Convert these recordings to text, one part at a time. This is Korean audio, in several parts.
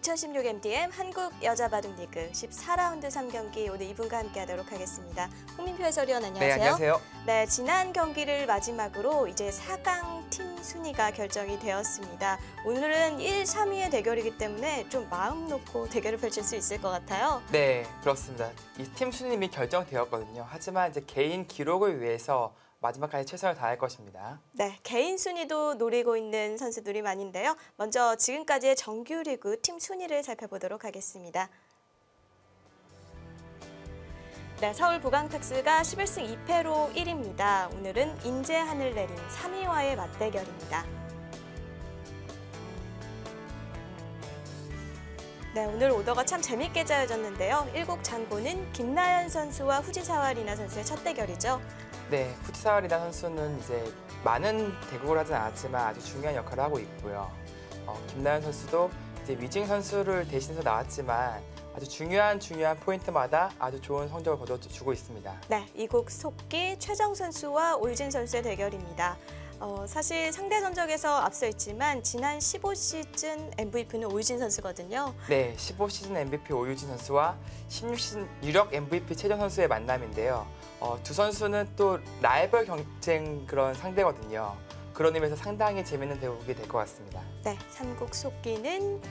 2016 MDM 한국 여자바둑리그 14라운드 3경기 오늘 이분과 함께하도록 하겠습니다. 홍민표 해설위원 안녕하세요. 네, 안녕하세요. 네, 지난 경기를 마지막으로 이제 4강 팀 순위가 결정이 되었습니다. 오늘은 1, 3위의 대결이기 때문에 좀 마음 놓고 대결을 펼칠 수 있을 것 같아요. 네, 그렇습니다. 이 팀 순위 이미 결정되었거든요. 하지만 이제 개인 기록을 위해서 마지막까지 최선을 다할 것입니다. 네, 개인 순위도 노리고 있는 선수들이 많은데요. 먼저 지금까지의 정규리그 팀 순위를 살펴보도록 하겠습니다. 네, 서울 부강특스가 11승 2패로 1위입니다. 오늘은 인제 하늘내림 3위와의 맞대결입니다. 네, 오늘 오더가 참 재밌게 짜여졌는데요. 1국 장고는 김나연 선수와 후지사와 리나 선수의 첫 대결이죠. 네, 후지사와 리나 선수는 이제 많은 대국을 하진 않았지만 아주 중요한 역할을 하고 있고요. 김나연 선수도 이제 위징 선수를 대신해서 나왔지만 아주 중요한 포인트마다 아주 좋은 성적을 거둬주고 있습니다. 네, 이국 속기 최정 선수와 오유진 선수의 대결입니다. 사실 상대 전적에서 앞서 있지만 지난 15시즌 MVP는 오유진 선수거든요. 네, 15시즌 MVP 오유진 선수와 16시즌 유력 MVP 최정 선수의 만남인데요. 두 선수는 또 라이벌 경쟁 그런 상대거든요. 그런 의미에서 상당히 재밌는 대국이 될 것 같습니다. 네, 3국 속기는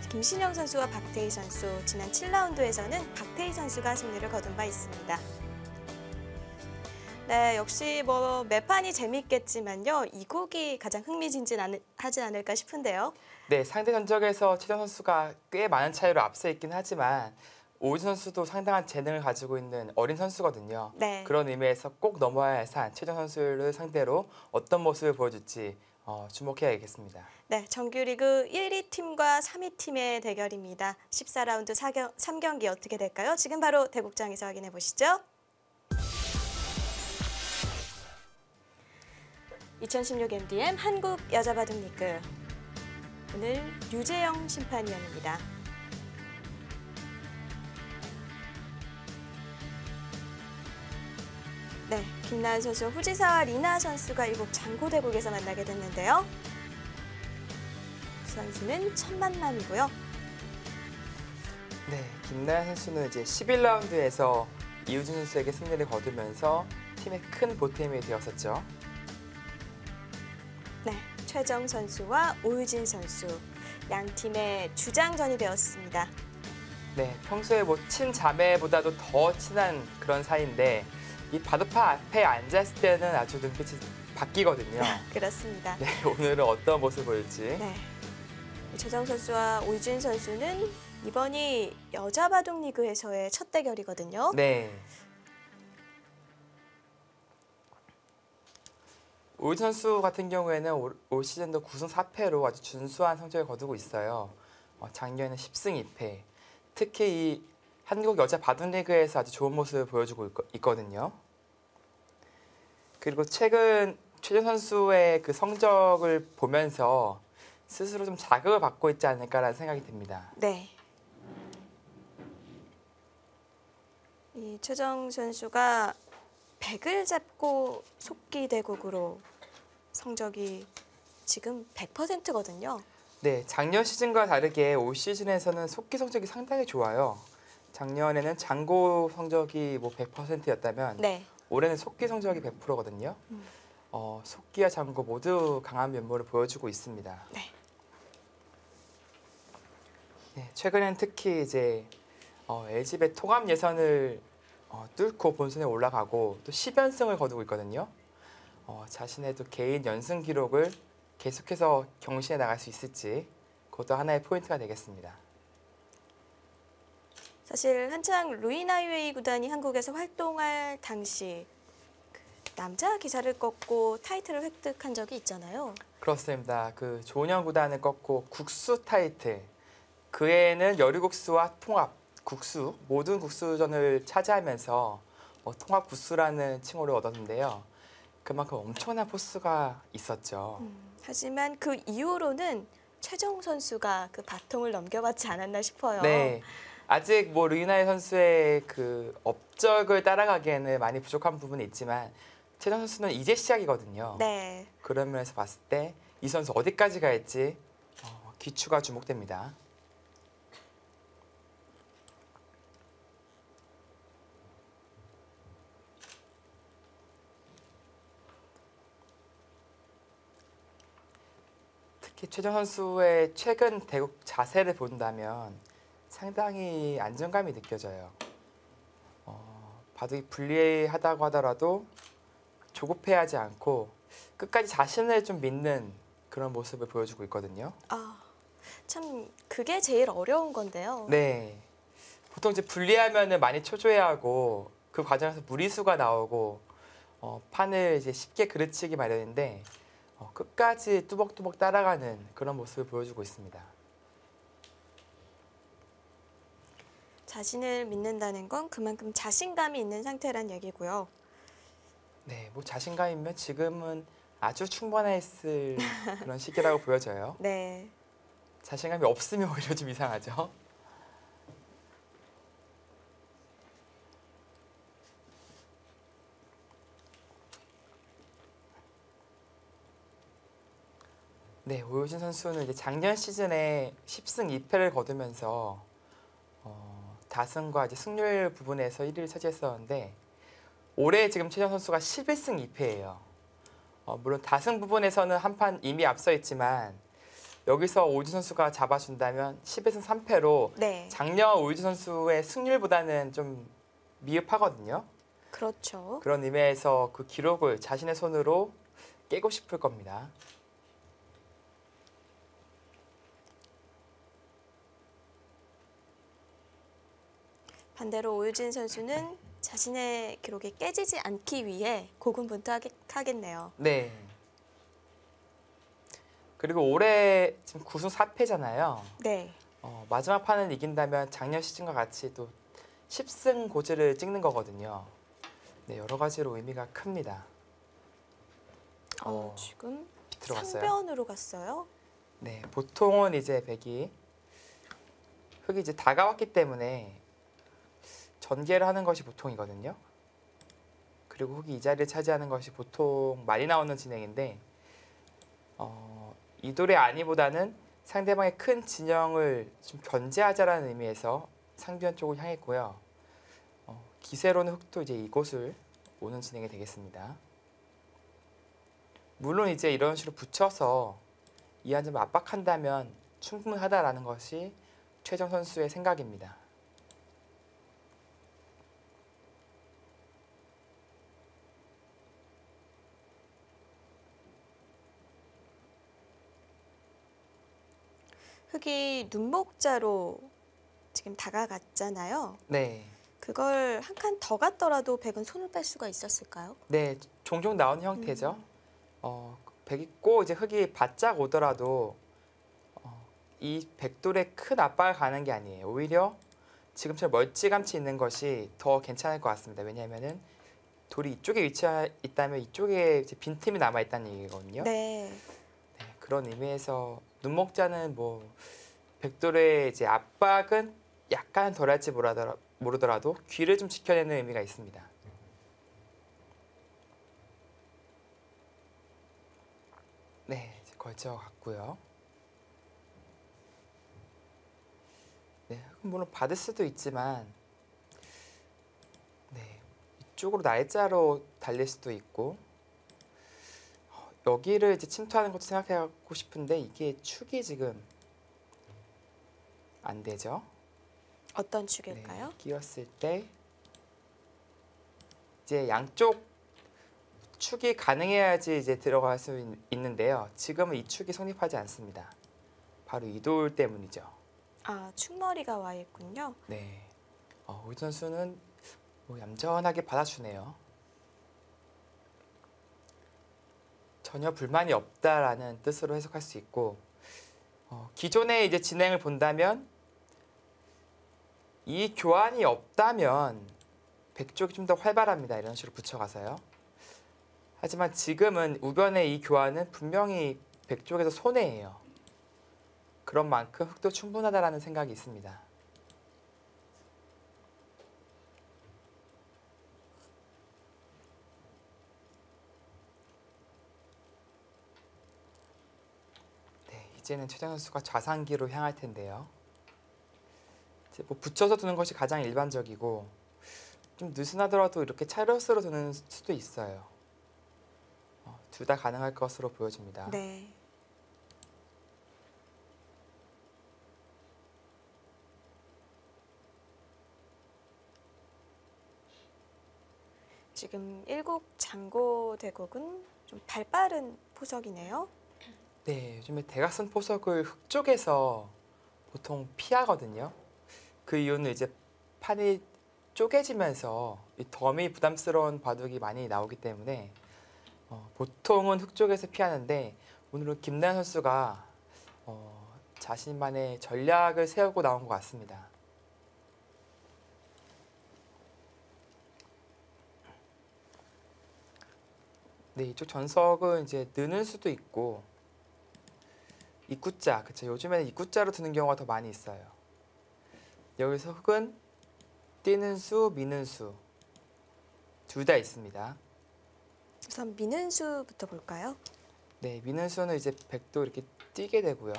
김신영 선수와 박태희 선수, 지난 7라운드에서는 박태희 선수가 승리를 거둔 바 있습니다. 네, 역시 매판이 재밌겠지만요. 이 곡이 가장 흥미진진하지 않을까 싶은데요. 네, 상대 전적에서 최정 선수가 꽤 많은 차이로 앞서 있긴 하지만 오유진 선수도 상당한 재능을 가지고 있는 어린 선수거든요. 네. 그런 의미에서 꼭 넘어야 할 산 최정 선수를 상대로 어떤 모습을 보여줄지 주목해야겠습니다. 네, 정규리그 1위 팀과 3위 팀의 대결입니다. 14라운드 3경기 어떻게 될까요? 지금 바로 대국장에서 확인해 보시죠. 2016 MDM 한국 여자바둑리그 오늘 류재영 심판위원입니다. 네, 김나연 선수와 후지사와 리나 선수가 이국 장고대국에서 만나게 됐는데요. 두 선수는 첫 만남이고요. 네, 김나연 선수는 이제 11라운드에서 이우진 선수에게 승리를 거두면서 팀의 큰 보탬이 되었었죠. 네, 최정 선수와 오유진 선수 양 팀의 주장전이 되었습니다. 네, 평소에 친자매보다도 더 친한 그런 사이인데 이 바둑판 앞에 앉았을 때는 아주 눈빛이 바뀌거든요. 그렇습니다. 네, 오늘은 어떤 모습을 보일지. 네, 최정 선수와 오유진 선수는 이번이 여자바둑리그에서의 첫 대결이거든요. 네. 오유진 선수 같은 경우에는 올 시즌도 9승 4패로 아주 준수한 성적을 거두고 있어요. 작년에는 10승 2패. 특히 이 한국 여자 바둑리그에서 아주 좋은 모습을 보여주고 있거든요. 그리고 최근 최정 선수의 그 성적을 보면서 스스로 좀 자극을 받고 있지 않을까라는 생각이 듭니다. 네. 이 최정 선수가 100을 잡고 속기 대국으로 성적이 지금 100%거든요. 네, 작년 시즌과 다르게 올 시즌에서는 속기 성적이 상당히 좋아요. 작년에는 장고 성적이 100%였다면 네. 올해는 속기 성적이 100%거든요. 속기와 장고 모두 강한 면모를 보여주고 있습니다. 네. 네, 최근엔 특히 이제 LG배 통합 예선을 뚫고 본선에 올라가고 또 10연승을 거두고 있거든요. 자신의 또 개인 연승 기록을 계속해서 경신해 나갈 수 있을지 그것도 하나의 포인트가 되겠습니다. 사실 한창 루이나이웨이 구단이 한국에서 활동할 당시 남자 기사를 꺾고 타이틀을 획득한 적이 있잖아요. 그렇습니다. 그 조은현 구단을 꺾고 국수 타이틀, 그 해에는 여류국수와 통합, 국수, 모든 국수전을 차지하면서 통합 국수라는 칭호를 얻었는데요. 그만큼 엄청난 포스가 있었죠. 하지만 그 이후로는 최정 선수가 그 바통을 넘겨받지 않았나 싶어요. 네, 아직 루이나이 선수의 그 업적을 따라가기에는 많이 부족한 부분이 있지만 최정 선수는 이제 시작이거든요. 네. 그런 면에서 봤을 때 이 선수 어디까지 갈지 귀추가 주목됩니다. 특히 최정 선수의 최근 대국 자세를 본다면 상당히 안정감이 느껴져요. 바둑이 불리하다고 하더라도 조급해하지 않고 끝까지 자신을 좀 믿는 그런 모습을 보여주고 있거든요. 아, 참 그게 제일 어려운 건데요. 네. 보통 이제 분리하면은 많이 초조해하고 그 과정에서 무리수가 나오고 판을 이제 쉽게 그르치기 마련인데 끝까지 뚜벅뚜벅 따라가는 그런 모습을 보여주고 있습니다. 자신을 믿는다는 건 그만큼 자신감이 있는 상태란 얘기고요. 네, 뭐 자신감이면 지금은 아주 충분했을 그런 시기라고 보여져요. 네. 자신감이 없으면 오히려 좀 이상하죠. 네, 오효진 선수는 이제 작년 시즌에 10승 2패를 거두면서 다승과 이제 승률 부분에서 1위를 차지했었는데 올해 지금 최정 선수가 11승 2패예요. 물론 다승 부분에서는 한 판 이미 앞서 있지만 여기서 오효진 선수가 잡아준다면 11승 3패로 네. 작년 오효진 선수의 승률보다는 좀 미흡하거든요. 그렇죠. 그런 의미에서 그 기록을 자신의 손으로 깨고 싶을 겁니다. 반대로 오유진 선수는 자신의 기록이 깨지지 않기 위해 고군분투하겠네요. 네. 그리고 올해 지금 9승 4패잖아요. 네. 마지막 판을 이긴다면 작년 시즌과 같이 또 10승 고지를 찍는 거거든요. 네, 여러 가지로 의미가 큽니다. 지금 들어갔어요. 상변으로 갔어요. 네, 보통은 이제 백이 흑이 이제 다가왔기 때문에 전개를 하는 것이 보통이거든요. 그리고 흑이 이 자리를 차지하는 것이 보통 많이 나오는 진행인데 이돌의 아니보다는 상대방의 큰 진영을 좀 견제하자라는 의미에서 상변 쪽을 향했고요. 기세로는 흑도 이제 이곳을 오는 진행이 되겠습니다. 물론 이제 이런 식으로 붙여서 이 한 점을 압박한다면 충분하다라는 것이 최정 선수의 생각입니다. 흑이 눈목자로 지금 다가갔잖아요. 네. 그걸 한 칸 더 갔더라도 백은 손을 뺄 수가 있었을까요? 네, 종종 나오는 형태죠. 백이 꼭 이제 흑이 바짝 오더라도 이 백돌에 큰 압박을 가는 게 아니에요. 오히려 지금처럼 멀찌감치 있는 것이 더 괜찮을 것 같습니다. 왜냐하면은 돌이 이쪽에 위치해 있다면 이쪽에 이제 빈틈이 남아 있다는 얘기거든요. 네. 네, 그런 의미에서 눈목자는 뭐 백돌의 이제 압박은 약간 덜할지 모르더라도 귀를 좀 지켜내는 의미가 있습니다. 네, 이제 걸쳐 갔고요. 네, 물론 받을 수도 있지만, 네, 이쪽으로 날짜로 달릴 수도 있고, 여기를 이제 침투하는 것도 생각해보고 싶은데 이게 축이 지금 안 되죠. 어떤 축일까요? 네, 끼웠을 때 이제 양쪽 축이 가능해야지 이제 들어갈 수 있는데요. 지금은 이 축이 성립하지 않습니다. 바로 이 돌 때문이죠. 아, 축머리가 와 있군요. 네, 오희 선수는 뭐 얌전하게 받아주네요. 전혀 불만이 없다라는 뜻으로 해석할 수 있고, 기존의 이제 진행을 본다면 이 교환이 없다면 백쪽이 좀 더 활발합니다. 이런 식으로 붙여가서요. 하지만 지금은 우변의 이 교환은 분명히 백쪽에서 손해예요. 그런 만큼 흑도 충분하다라는 생각이 있습니다. 네, 이제는 최정 선수가 좌상기로 향할 텐데요. 이제 뭐 붙여서 두는 것이 가장 일반적이고 좀 느슨하더라도 이렇게 차렷으로 두는 수도 있어요. 둘 다 가능할 것으로 보여집니다. 네. 지금 1국 장고 대국은 좀 발빠른 포석이네요. 네, 요즘에 대각선 포석을 흙 쪽에서 보통 피하거든요. 그 이유는 이제 판이 쪼개지면서 이 덤이 부담스러운 바둑이 많이 나오기 때문에 보통은 흙 쪽에서 피하는데 오늘은 김나연 선수가 자신만의 전략을 세우고 나온 것 같습니다. 네, 이쪽 전석은 이제 느는 수도 있고 입구자, 그쵸? 요즘에는 입구자로 두는 경우가 더 많이 있어요. 여기서 흙은 뛰는 수, 미는 수 둘 다 있습니다. 우선 미는 수부터 볼까요? 네, 미는 수는 이제 백도 이렇게 뛰게 되고요.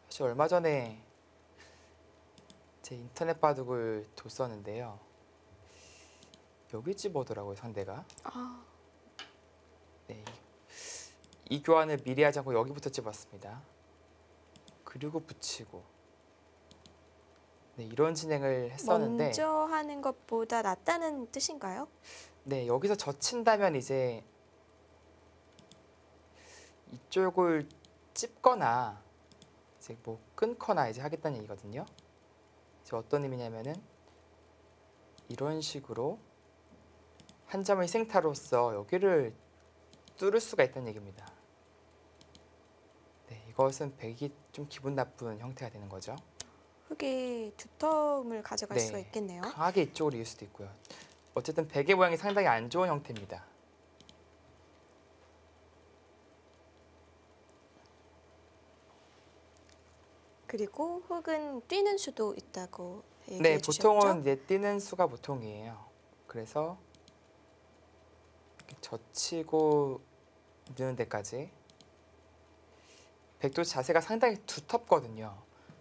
사실 얼마 전에 제 인터넷 바둑을 뒀었는데요. 여기 집어오더라고요, 상대가. 아, 네, 이 교환을 미리 하지 않고 여기부터 집었습니다. 그리고 붙이고. 네, 이런 진행을 했었는데 먼저 하는 것보다 낫다는 뜻인가요? 네, 여기서 젖힌다면 이제 이쪽을 찝거나 이제 뭐 끊거나 이제 하겠다는 얘기거든요. 이제 어떤 의미냐면은 이런 식으로 한 점을 희생타로서 여기를 뚫을 수가 있다는 얘기입니다. 네, 이것은 백이 좀 기분 나쁜 형태가 되는 거죠. 흙이 두텀을 가져갈 수가 네, 있겠네요. 강하게 이쪽으로 이을 수도 있고요. 어쨌든 백의 모양이 상당히 안 좋은 형태입니다. 그리고 흙은 뛰는 수도 있다고 네, 얘기해 주셨죠? 보통은 이제 뛰는 수가 보통이에요. 그래서 이렇게 젖히고 미는 데까지. 백도 자세가 상당히 두텁거든요.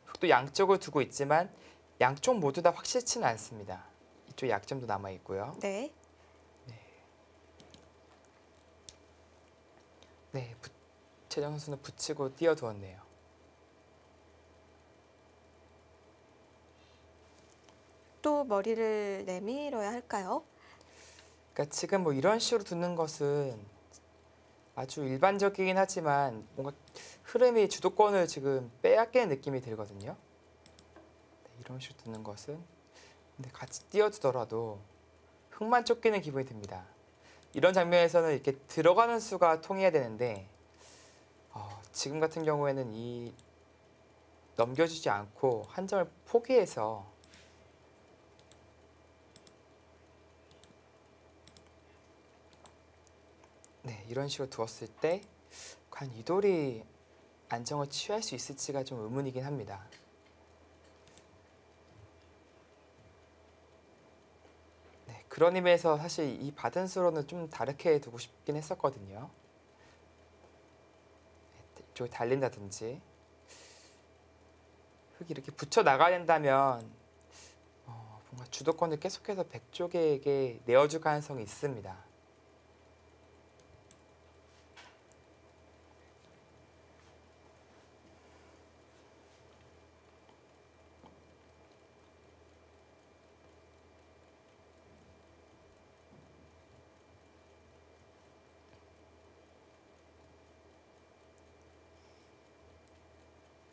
흙도 양쪽을 두고 있지만 양쪽 모두 다 확실치는 않습니다. 이쪽 약점도 남아 있고요. 네. 네, 최정 선수는 붙이고 띄워두었네요. 또 머리를 내밀어야 할까요? 그러니까 지금 뭐 이런 식으로 두는 것은 아주 일반적이긴 하지만 뭔가 흐름이 주도권을 지금 빼앗기는 느낌이 들거든요. 네, 이런 식으로 두는 것은 근데 같이 띄워두더라도 흙만 쫓기는 기분이 듭니다. 이런 장면에서는 이렇게 들어가는 수가 통해야 되는데 지금 같은 경우에는 이 넘겨주지 않고 한 점을 포기해서 네, 이런 식으로 두었을 때 과연 이 돌이 안정을 취할 수 있을지가 좀 의문이긴 합니다. 네, 그런 의미에서 사실 이 받은 수로는 좀 다르게 두고 싶긴 했었거든요. 네, 이쪽에 달린다든지 흙이 이렇게 붙여 나가야 된다면 뭔가 주도권을 계속해서 백 쪽에게 내어줄 가능성이 있습니다.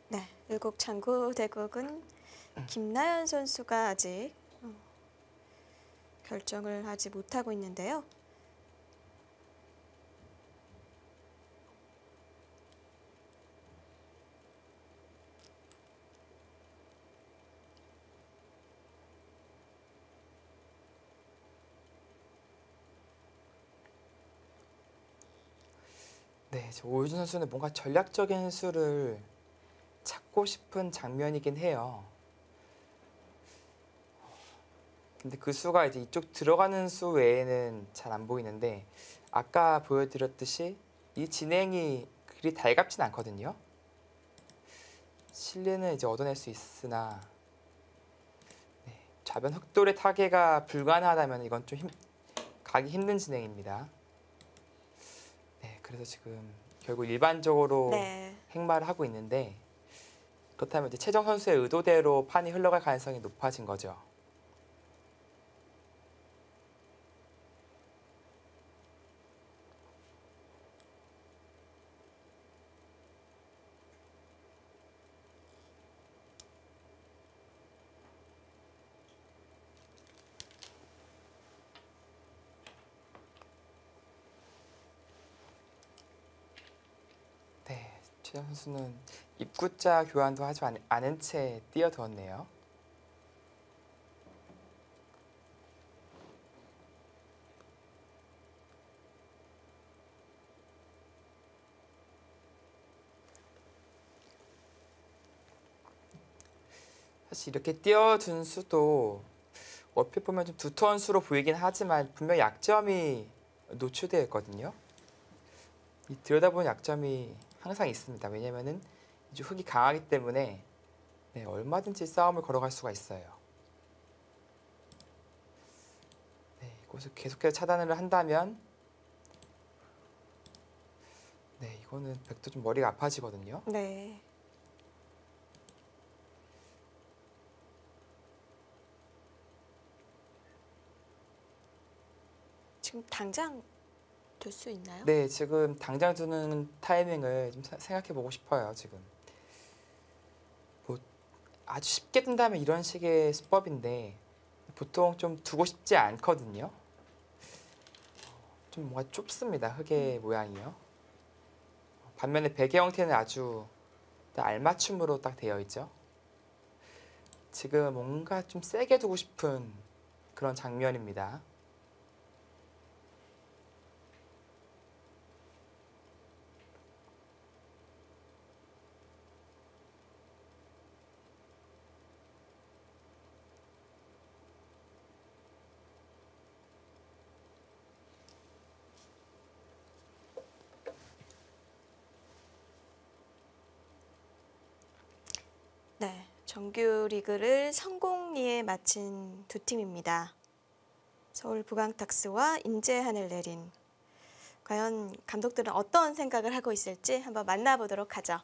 네. 일국 장구 대국은 김나연 선수가 아직 결정을 하지 못하고 있는데요. 네, 오유준 선수는 뭔가 전략적인 수를 찾고 싶은 장면이긴 해요. 근데 그 수가 이제 이쪽 들어가는 수 외에는 잘 안 보이는데 아까 보여드렸듯이 이 진행이 그리 달갑진 않거든요. 실리는 이제 얻어낼 수 있으나 좌변 흑돌의 타개가 불가능하다면 이건 좀 가기 힘든 진행입니다. 네, 그래서 지금 결국 일반적으로 네. 행마를 하고 있는데 그렇다면 이제 최정 선수의 의도대로 판이 흘러갈 가능성이 높아진 거죠. 최정 선수는 입구자 교환도 하지 않은 채 뛰어들었네요. 사실 이렇게 뛰어든 수도 얼핏 보면 좀 두터운 수로 보이긴 하지만 분명 약점이 노출되어 있거든요. 이 들여다보는 약점이 항상 있습니다. 왜냐면은 이제 흙이 강하기 때문에 네, 얼마든지 싸움을 걸어갈 수가 있어요. 네, 이곳을 계속해서 차단을 한다면 네, 이거는 백도 좀 머리가 아파지거든요. 네. 지금 당장 둘 수 있나요? 네, 지금 당장 두는 타이밍을 좀 생각해 보고 싶어요. 지금 뭐 아주 쉽게 둔다면 이런 식의 수법인데 보통 좀 두고 싶지 않거든요. 좀 뭔가 좁습니다. 흙의 모양이요. 반면에 베개 형태는 아주 알맞춤으로 딱 되어 있죠. 지금 뭔가 좀 세게 두고 싶은 그런 장면입니다. 네, 정규 리그를 성공리에 마친 두 팀입니다. 서울 부강탁스와 인제하늘내린. 과연 감독들은 어떤 생각을 하고 있을지 한번 만나보도록 하죠.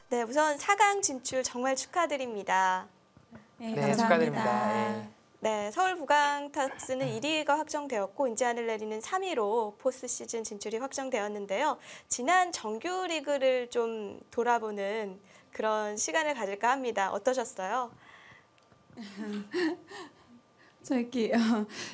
네, 우선 4강 진출 정말 축하드립니다. 네, 네, 감사합니다. 축하드립니다. 예. 네, 서울 부강탁스는 1위가 확정되었고 인제하늘내리는 3위로 포스트 시즌 진출이 확정되었는데요. 지난 정규 리그를 좀 돌아보는 그런 시간을 가질까 합니다. 어떠셨어요?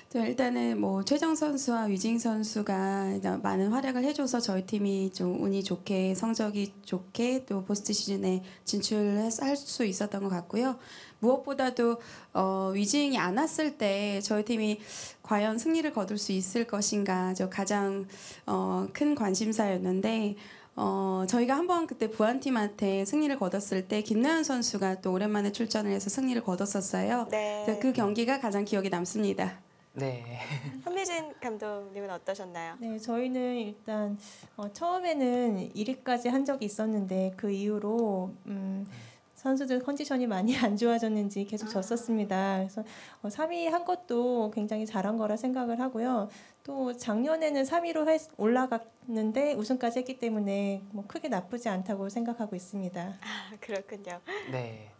저 일단은 뭐 최정 선수와 위징 선수가 이제 많은 활약을 해줘서 저희 팀이 좀 운이 좋게 성적이 좋게 또 포스트 시즌에 진출할 수 있었던 것 같고요. 무엇보다도 위징이 안 왔을 때 저희 팀이 과연 승리를 거둘 수 있을 것인가 저 가장 큰 관심사였는데 저희가 한번 그때 부안팀한테 승리를 거뒀을 때 김나연 선수가 또 오랜만에 출전을 해서 승리를 거뒀었어요. 네. 그래서 그 경기가 가장 기억에 남습니다. 네. 현미진 감독님은 어떠셨나요? 네, 저희는 일단 처음에는 1위까지 한 적이 있었는데 그 이후로 선수들 컨디션이 많이 안 좋아졌는지 계속 졌었습니다. 그래서 3위 한 것도 굉장히 잘한 거라 생각을 하고요. 또 작년에는 3위로 올라갔는데 우승까지 했기 때문에 뭐 크게 나쁘지 않다고 생각하고 있습니다. 아, 그렇군요. 네.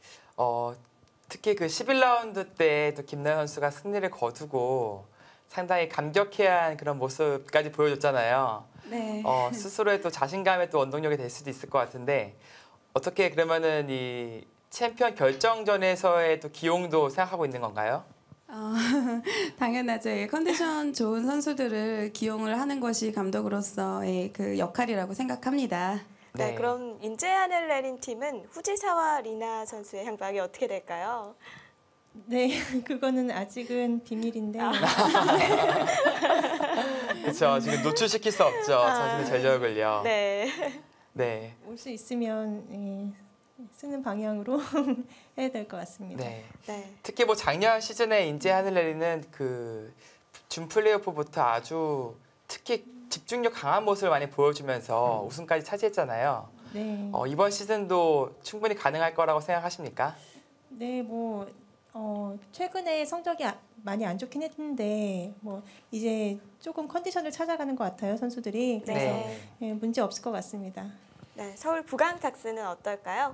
특히 그 11라운드 때 또 김나연 선수가 승리를 거두고 상당히 감격해한 그런 모습까지 보여줬잖아요. 네. 스스로의 또 자신감의 또 원동력이 될 수도 있을 것 같은데 어떻게 그러면은 이 챔피언 결정전에서의 또 기용도 생각하고 있는 건가요? 당연하죠. 예, 컨디션 좋은 선수들을 기용을 하는 것이 감독으로서의 그 역할이라고 생각합니다. 네, 그럼 인제하늘내린 팀은 후지사와 리나 선수의 향방이 어떻게 될까요? 네, 그거는 아직은 비밀인데 그렇죠. 지금 노출시킬 수 없죠. 자신의 전력을요. 네. 네. 올 수 있으면 쓰는 방향으로 해야 될 것 같습니다. 네. 네. 특히 뭐 작년 시즌에 인제하늘내리는 그 준 플레이오프부터 아주 특히 집중력 강한 모습을 많이 보여주면서 우승까지 차지했잖아요. 네. 이번 시즌도 충분히 가능할 거라고 생각하십니까? 네, 뭐 최근에 성적이 많이 안 좋긴 했는데 뭐 이제 조금 컨디션을 찾아가는 것 같아요, 선수들이. 그래서 네. 문제 없을 것 같습니다. 네, 서울 부강탁스는 어떨까요?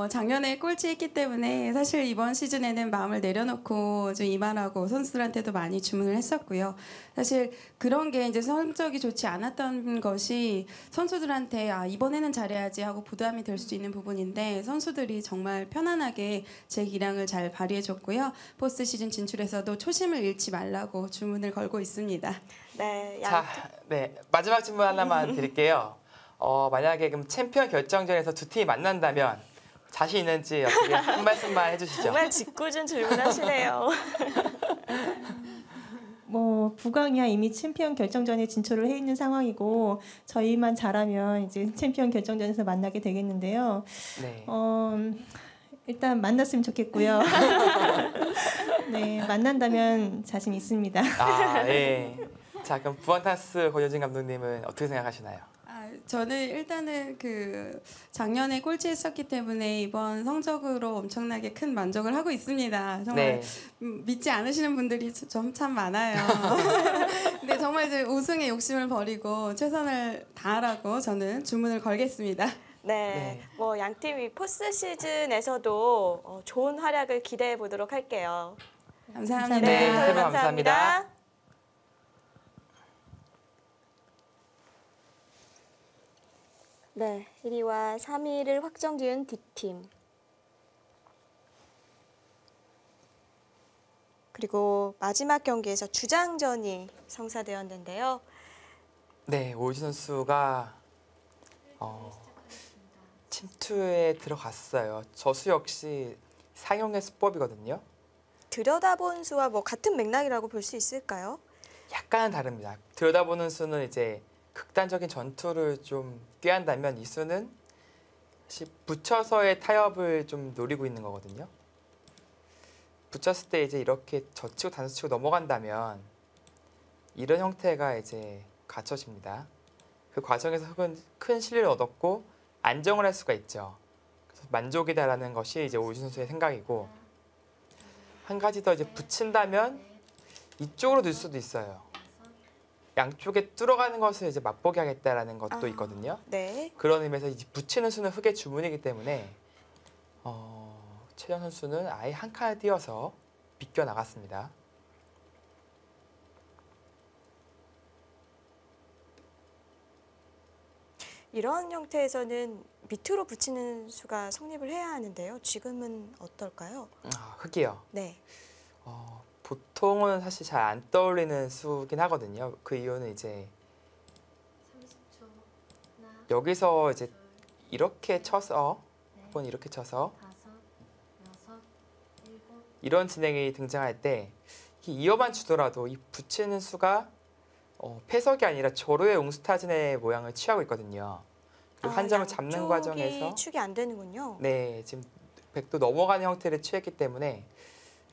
작년에 꼴찌했기 때문에 사실 이번 시즌에는 마음을 내려놓고 좀 이만하고 선수들한테도 많이 주문을 했었고요. 사실 그런 게 이제 성적이 좋지 않았던 것이 선수들한테 이번에는 잘해야지 하고 부담이 될 수 있는 부분인데 선수들이 정말 편안하게 제 기량을 잘 발휘해줬고요. 포스트 시즌 진출에서도 초심을 잃지 말라고 주문을 걸고 있습니다. 네, 자, 네 마지막 질문 하나만 드릴게요. 만약에 그럼 챔피언 결정전에서 두 팀이 만난다면 자신 있는지 어떻게 한 말씀만 해주시죠. 정말 짓궂은 질문하시네요. 뭐 부강이야 이미 챔피언 결정전에 진출을 해 있는 상황이고 저희만 잘하면 이제 챔피언 결정전에서 만나게 되겠는데요. 네. 일단 만났으면 좋겠고요. 네, 만난다면 자신 있습니다. 네. 자, 그럼 부원타스 권효진 감독님은 어떻게 생각하시나요? 저는 일단은 작년에 꼴찌했었기 때문에 이번 성적으로 엄청나게 큰 만족을 하고 있습니다. 정말 네. 믿지 않으시는 분들이 참 많아요. 근데 정말 이제 우승에 욕심을 버리고 최선을 다하라고 저는 주문을 걸겠습니다. 네, 뭐 양팀이 포스트 시즌에서도 좋은 활약을 기대해 보도록 할게요. 감사합니다. 네, 인터뷰 인터뷰 감사합니다. 네, 1위와 3위를 확정지은 D팀. 그리고 마지막 경기에서 주장전이 성사되었는데요. 네, 오유진 선수가 침투에 들어갔어요. 저수 역시 상용의 수법이거든요. 들여다본 수와 뭐 같은 맥락이라고 볼 수 있을까요? 약간은 다릅니다. 들여다보는 수는 이제 극단적인 전투를 좀 꾀한다면 이 수는 사실 붙여서의 타협을 좀 노리고 있는 거거든요. 붙였을 때 이제 이렇게 젖히고 단수치고 넘어간다면 이런 형태가 이제 갖춰집니다. 그 과정에서 흑은 큰 실리를 얻었고 안정을 할 수가 있죠. 그래서 만족이다라는 것이 이제 오유진 선수의 생각이고 한 가지 더 이제 붙인다면 이쪽으로 들 수도 있어요. 양쪽에 뚫어가는 것을 이제 맛보게 하겠다라는 것도 있거든요. 네. 그런 의미에서 이제 붙이는 수는 흑의 주문이기 때문에 최정 선수는 아예 한 칸을 띄어서 비껴 나갔습니다. 이런 형태에서는 밑으로 붙이는 수가 성립을 해야 하는데요. 지금은 어떨까요? 흑이요. 네. 보통은 사실 잘 안 떠올리는 수긴 하거든요. 그 이유는 이제 여기서 이제 이렇게 쳐서 혹은 이렇게 쳐서 이런 진행이 등장할 때 이어만 주더라도 이 붙이는 수가 패석이 아니라 조로의 웅스타진의 모양을 취하고 있거든요. 그리고 한 점을 잡는 과정에서 축이 안 되는군요. 네, 지금 100도 넘어가는 형태를 취했기 때문에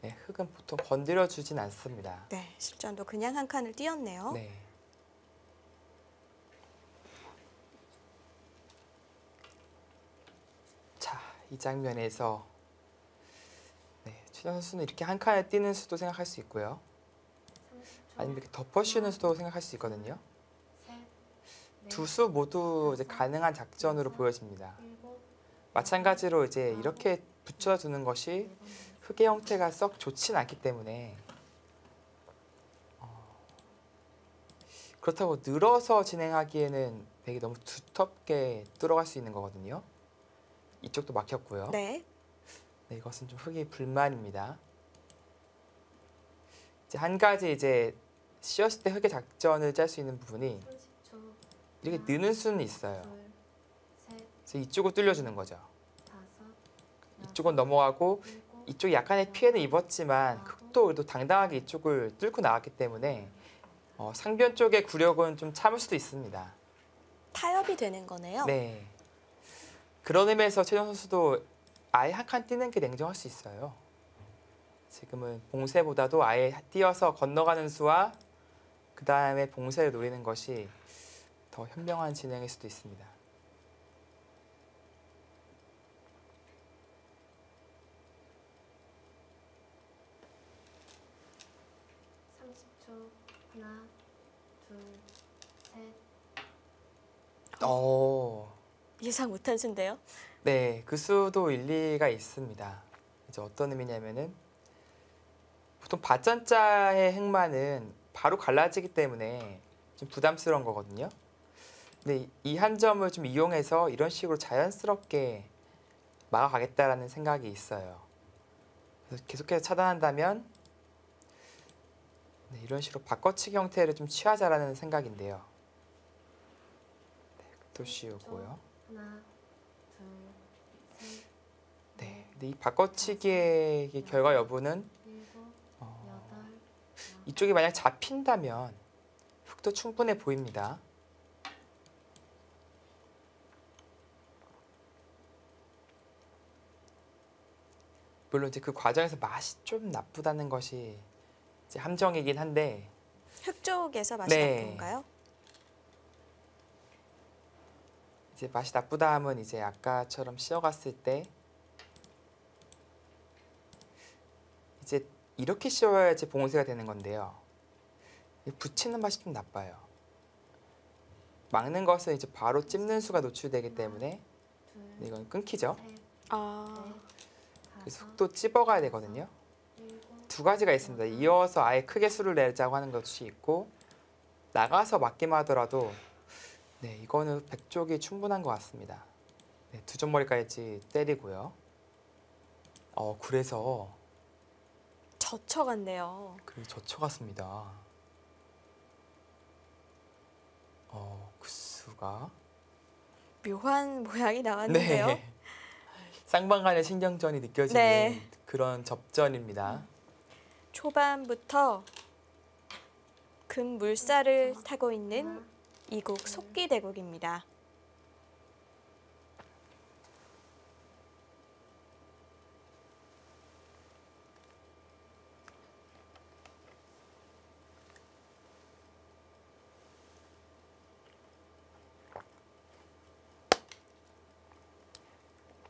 네, 흑은 보통 건드려 주진 않습니다. 네, 실전도 그냥 한 칸을 띄었네요. 네. 자, 이 장면에서 최정 선수는 이렇게 한 칸을 띄는 수도 생각할 수 있고요. 아니면 이렇게 덮어씌우는 수도 생각할 수 있거든요. 두 수 모두 이제 가능한 작전으로 보여집니다. 마찬가지로 이제 이렇게 붙여두는 것이 흑의 형태가 썩 좋진 않기 때문에 그렇다고 늘어서 진행하기에는 백이 너무 두텁게 뚫어갈 수 있는 거거든요. 이쪽도 막혔고요. 네. 네, 이것은 좀 흑의 불만입니다. 이제 한 가지 이제 씌었을 때 흑의 작전을 짤 수 있는 부분이 이렇게 느는 수는 있어요. 그래서 이쪽을 뚫려주는 거죠. 이쪽은 넘어가고 이쪽이 약간의 피해는 입었지만 흑도 그래도 당당하게 이쪽을 뚫고 나왔기 때문에 상변 쪽의 굴욕은 좀 참을 수도 있습니다. 타협이 되는 거네요. 네. 그런 의미에서 최정 선수도 아예 한 칸 띄는 게 냉정할 수 있어요. 지금은 봉쇄보다도 아예 띄어서 건너가는 수와 그 다음에 봉쇄를 노리는 것이 더 현명한 진행일 수도 있습니다. 하나, 둘, 셋. 예상 못한 수인데요. 네, 그 수도 일리가 있습니다. 이제 어떤 의미냐면은 보통 받전자의 행만은 바로 갈라지기 때문에 좀 부담스러운 거거든요. 근데 이 한 점을 좀 이용해서 이런 식으로 자연스럽게 막아가겠다라는 생각이 있어요. 그래서 계속해서 차단한다면 네, 이런 식으로 바꿔치기 형태를 좀 취하자라는 생각인데요. 네, 또 씌우고요. 하나, 둘, 셋, 네, 근데 이 바꿔치기의 이 결과 여부는 일곱, 여덟, 이쪽이 만약 잡힌다면 흙도 충분해 보입니다. 물론 이제 그 과정에서 맛이 좀 나쁘다는 것이 이제 함정이긴 한데 흙 쪽에서 맛이 네. 나쁜 건가요? 이제 맛이 나쁘다 하면 이제 아까처럼 씌어갔을 때 이제 이렇게 씌워야지 봉쇄가 되는 건데요. 붙이는 맛이 좀 나빠요. 막는 것은 이제 바로 찝는 수가 노출되기 때문에 둘, 이건 끊기죠. 셋, 아, 넷, 그래서 다섯, 흙도 찝어가야 되거든요. 일곱, 두 가지가 있습니다. 이어서 아예 크게 수를 내자고 하는 것이 있고 나가서 막기만 하더라도 네, 이거는 100쪽이 충분한 것 같습니다. 네, 두 점머리까지 때리고요. 그래서 젖혀 같네요. 그리고 젖혀 같습니다. 그 수가 묘한 모양이 나왔는데요. 네. 쌍방간의 신경전이 느껴지는 네. 그런 접전입니다. 초반부터 금 물살을 타고 있는 이국 속기대국입니다.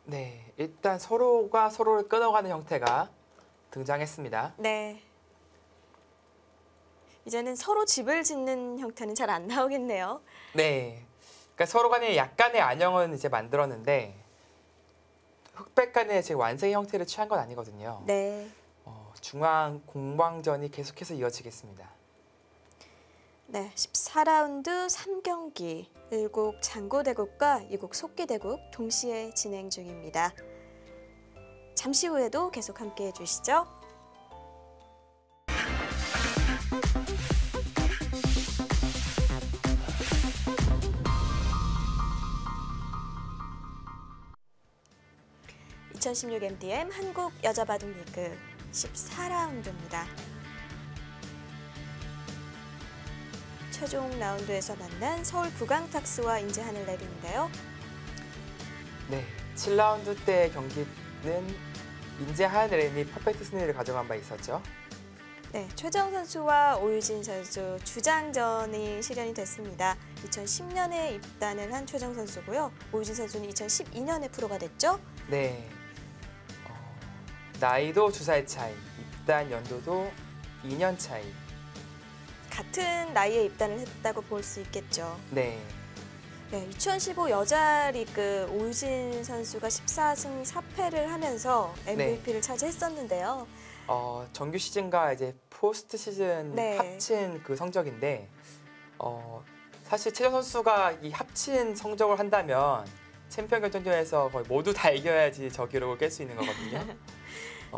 네, 일단 서로가 서로를 끊어가는 형태가 등장했습니다. 네. 이제는 서로 집을 짓는 형태는 잘 안 나오겠네요. 네, 그러니까 서로 간에 약간의 안형은 이제 만들었는데 흑백 간의 지금 완성의 형태를 취한 건 아니거든요. 네. 중앙 공방전이 계속해서 이어지겠습니다. 네, 14라운드 3경기 1국 장고대국과 2국 속기대국 동시에 진행 중입니다. 잠시 후에도 계속 함께해 주시죠. (2016) MDM 한국 여자바둑리그 14라운드입니다. 최종 라운드에서 만난 서울 부강탁스와 인제하늘레디인데요. 네, 7라운드 때 경기는 인제하늘레디 퍼펙트 승리를 가져간 바 있었죠. 네, 최정 선수와 오유진 선수 주장전이 실현이 됐습니다. 2010년에 입단을 한 최정 선수고요. 오유진 선수는 2012년에 프로가 됐죠. 네, 나이도 2살 차이, 입단 연도도 2년 차이. 같은 나이에 입단을 했다고 볼 수 있겠죠. 네, 네, 2015 여자리그 오유진 선수가 14승 4패를 하면서 MVP를 차지했었는데요. 정규 시즌과 이제 포스트 시즌 네. 합친 그 성적인데 사실 최정 선수가 이 합친 성적을 한다면 챔피언 결정전에서 거의 모두 다 이겨야지 저 기록을 깰 수 있는 거거든요.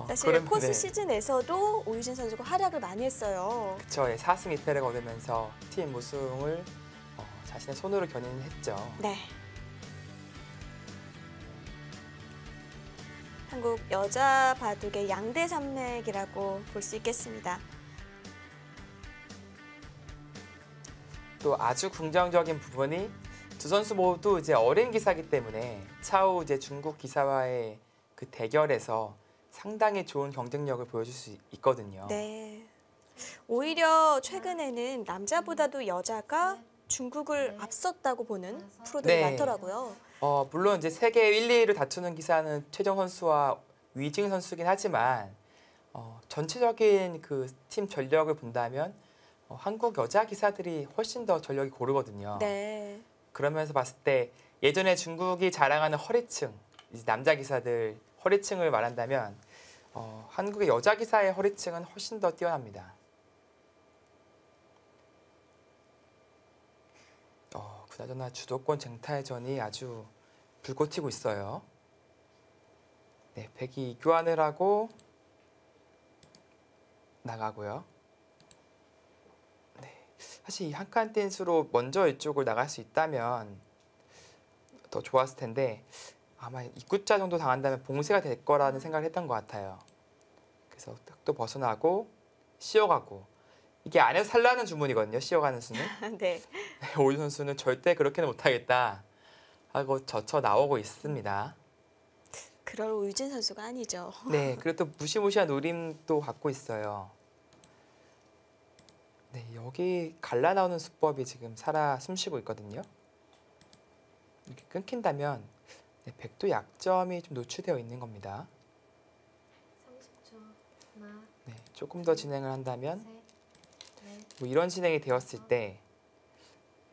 사실 그럼, 포스 네. 시즌에서도 오유진 선수가 활약을 많이 했어요. 그쵸, 4승 2패를 거두면서 팀 우승을 자신의 손으로 견인했죠. 네. 한국 여자 바둑의 양대 산맥이라고 볼 수 있겠습니다. 또 아주 긍정적인 부분이 두 선수 모두 이제 어린 기사이기 때문에 차후 이제 중국 기사와의 그 대결에서 상당히 좋은 경쟁력을 보여줄 수 있거든요. 네. 오히려 최근에는 남자보다도 여자가 중국을 앞섰다고 보는 프로들이 네. 많더라고요. 물론 이제 세계 1, 2위를 다투는 기사는 최정 선수와 위징 선수긴 하지만 전체적인 그 팀 전력을 본다면 한국 여자 기사들이 훨씬 더 전력이 고르거든요. 네. 그러면서 봤을 때 예전에 중국이 자랑하는 허리층, 이제 남자 기사들 허리층을 말한다면 한국의 여자 기사의 허리층은 훨씬 더 뛰어납니다. 그나저나 주도권 쟁탈전이 아주 불꽃 튀고 있어요. 네, 백이 교환을 하고 나가고요. 네, 사실 이 한 칸 뛴 수로 먼저 이쪽을 나갈 수 있다면 더 좋았을 텐데 아마 입구자 정도 당한다면 봉쇄가 될 거라는 생각을 했던 것 같아요. 그래서 또 벗어나고 씌어가고 이게 안에서 살라는 주문이거든요. 씌어가는 수는. 네. 오유 선수는 절대 그렇게는 못하겠다 하고 젖혀 나오고 있습니다. 그럴 우유진 선수가 아니죠. 네, 그리고 또 무시무시한 노림도 갖고 있어요. 네, 여기 갈라 나오는 수법이 지금 살아 숨쉬고 있거든요. 이렇게 끊긴다면 네, 백도 약점이 좀 노출되어 있는 겁니다. 30초. 하나, 네, 조금 더 진행을 한다면 셋, 넷, 뭐 이런 진행이 되었을 때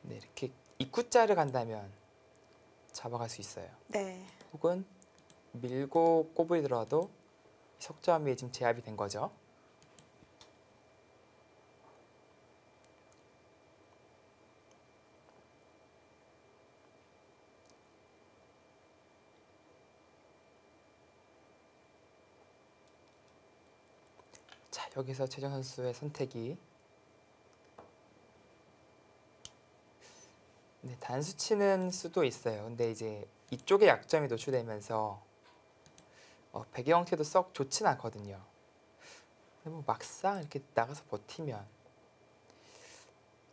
네, 이렇게 입구자를 간다면 잡아갈 수 있어요. 네. 혹은 밀고 꼬부리더라도 석점이 지금 제압이 된 거죠. 자, 여기서 최정 선수의 선택이 네, 단수 치는 수도 있어요. 근데 이제 이쪽에 약점이 노출되면서 백의 형태도 썩 좋진 않거든요. 근데 뭐 막상 이렇게 나가서 버티면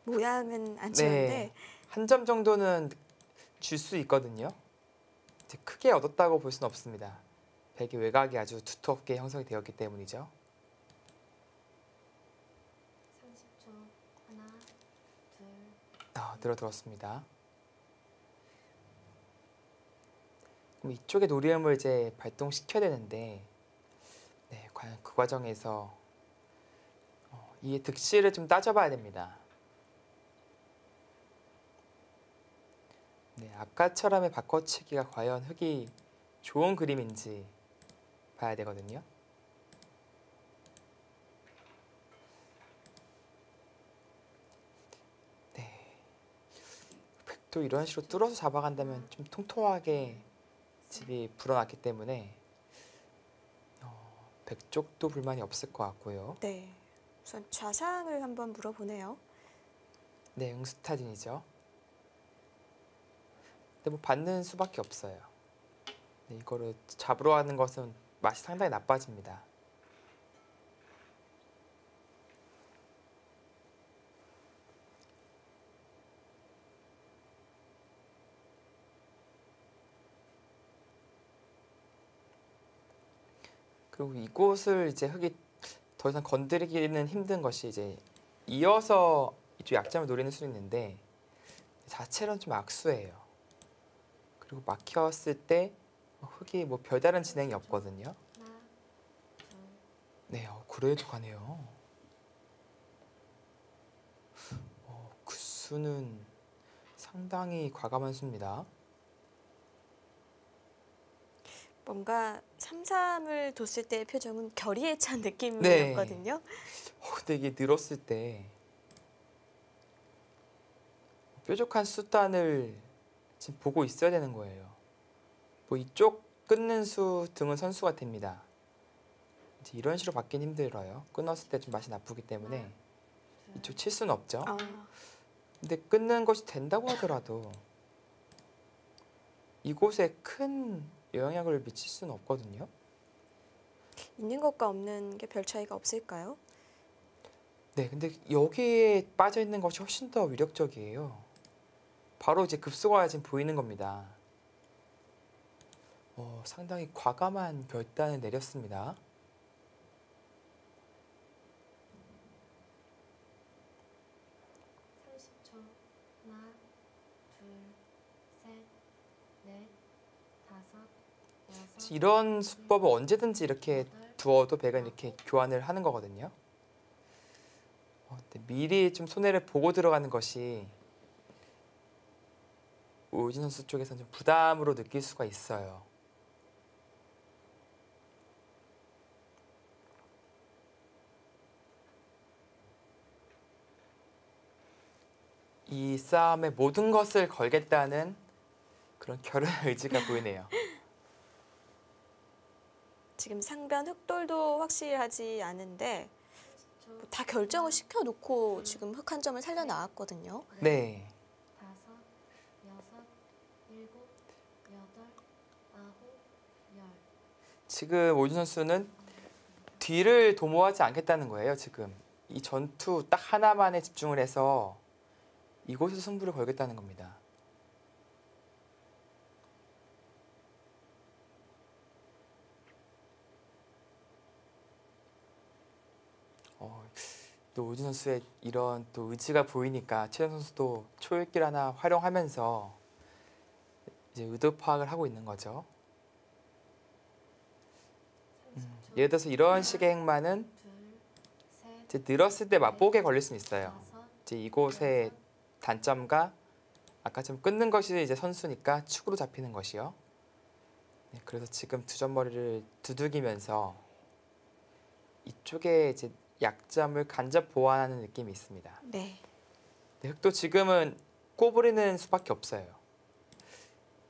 모양은 안 네, 좋은데 한 점 정도는 줄 수 있거든요. 이제 크게 얻었다고 볼 수는 없습니다. 백의 외곽이 아주 두텁게 형성이 되었기 때문이죠. 30초. 하나, 둘, 늘어들었습니다. 그럼 이쪽에 노림을 이제 발동시켜야 되는데 네, 과연 그 과정에서 이 득실을 좀 따져봐야 됩니다. 네, 아까처럼의 바꿔치기가 과연 흙이 좋은 그림인지 봐야 되거든요. 네, 백도 이런 식으로 뚫어서 잡아간다면 좀 통통하게 집이 불어났기 때문에 백 쪽도 불만이 없을 것 같고요. 네. 우선 좌상을 한번 물어보네요. 네, 응스타진이죠. 근데 뭐 받는 수밖에 없어요. 네, 이거를 잡으러 하는 것은 맛이 상당히 나빠집니다. 그리고 이곳을 이제 흙이 더 이상 건드리기는 힘든 것이 이제 이어서 이쪽 약점을 노리는 수도 있는데 자체로는 좀 악수예요. 그리고 막혔을 때 흙이 뭐 별다른 진행이 없거든요. 하나, 둘, 네, 그래도 가네요. 그 수는 상당히 과감한 수입니다. 뭔가 3-3을 뒀을 때의 표정은 결의에 찬 네. 느낌이었거든요. 근데 이게 늘었을 때 뾰족한 수단을 지금 보고 있어야 되는 거예요. 뭐 이쪽 끊는 수 등은 선수가 됩니다. 이제 이런 식으로 받긴 힘들어요. 끊었을 때 좀 맛이 나쁘기 때문에 이쪽 칠 수는 없죠. 아, 근데 끊는 것이 된다고 하더라도 이곳에 큰 영향을 미칠 수는 없거든요. 있는 것과 없는 게 별 차이가 없을까요? 네, 근데 여기에 빠져 있는 것이 훨씬 더 위력적이에요. 바로 이제 급소가 지금 보이는 겁니다. 상당히 과감한 결단을 내렸습니다. 하나, 둘, 셋, 넷, 다섯, 여섯, 이런 수법을 언제든지 이렇게 여덟, 두어도 백은 이렇게 교환을 하는 거거든요. 근데 미리 좀 손해를 보고 들어가는 것이 오유진 선수 쪽에서는 좀 부담으로 느낄 수가 있어요. 이 싸움에 모든 것을 걸겠다는 그런 결혼 의지가 보이네요. 지금 상변 흑돌도 확실하지 않은데 30초. 뭐다 결정을 시켜놓고 지금 흑 한 점을 살려 나왔거든요. 네. 5, 6, 7, 8, 9, 10. 지금 오유진 선수는 뒤를 도모하지 않겠다는 거예요. 지금 이 전투 딱 하나만에 집중을 해서 이곳에서 승부를 걸겠다는 겁니다. 또 오유진 선수의 이런 또 의지가 보이니까 최정 선수도 초읽기를 하나 활용하면서 이제 의도 파악을 하고 있는 거죠. 30초. 예를 들어서 이런 식의 행마는 둘, 셋, 이제 늘었을 때 맛보게 걸릴 수는 있어요. 다섯, 이제 이곳의 여섯, 단점과 아까 좀 끊는 것이 이제 선수니까 축으로 잡히는 것이요. 네, 그래서 지금 두 점머리를 두들기면서 이쪽에 이제 약점을 간접 보완하는 느낌이 있습니다. 네. 네, 흑도 지금은 꼬부리는 수밖에 없어요.